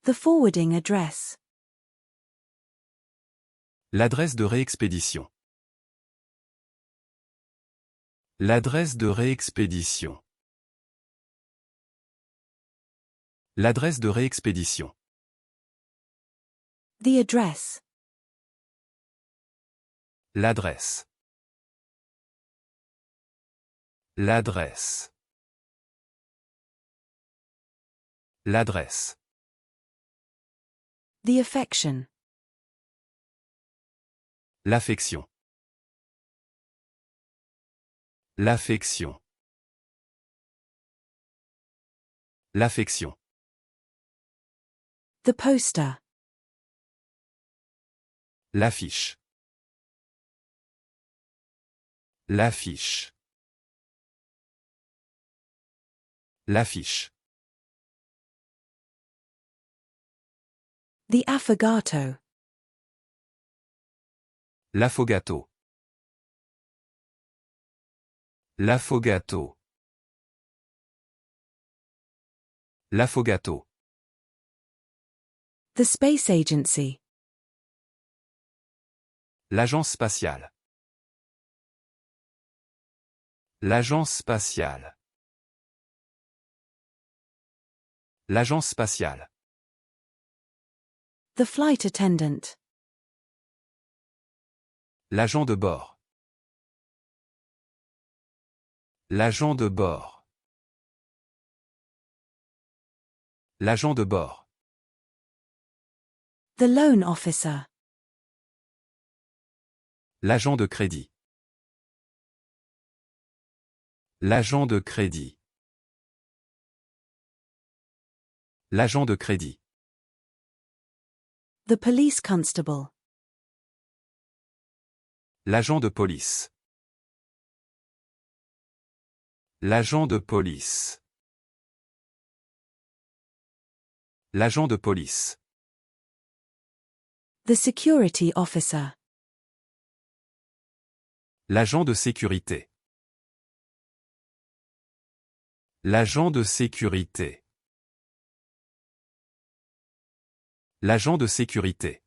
The forwarding address. L'adresse de réexpédition. L'adresse de réexpédition. L'adresse de réexpédition. The address. L'adresse. L'adresse. L'adresse. The affection. L'affection. L'affection. L'affection. The poster. L'affiche. L'affiche. L'affiche. The affogato. L'affogato. L'affogato. L'affogato. The space agency. L'agence spatiale. L'agence spatiale. L'agence spatiale. The flight attendant. L'agent de bord. L'agent de bord. L'agent de bord. The loan officer. L'agent de crédit. L'agent de crédit. L'agent de crédit. The police constable. L'agent de police. L'agent de police. L'agent de police. The security officer. L'agent de sécurité. L'agent de sécurité. L'agent de sécurité.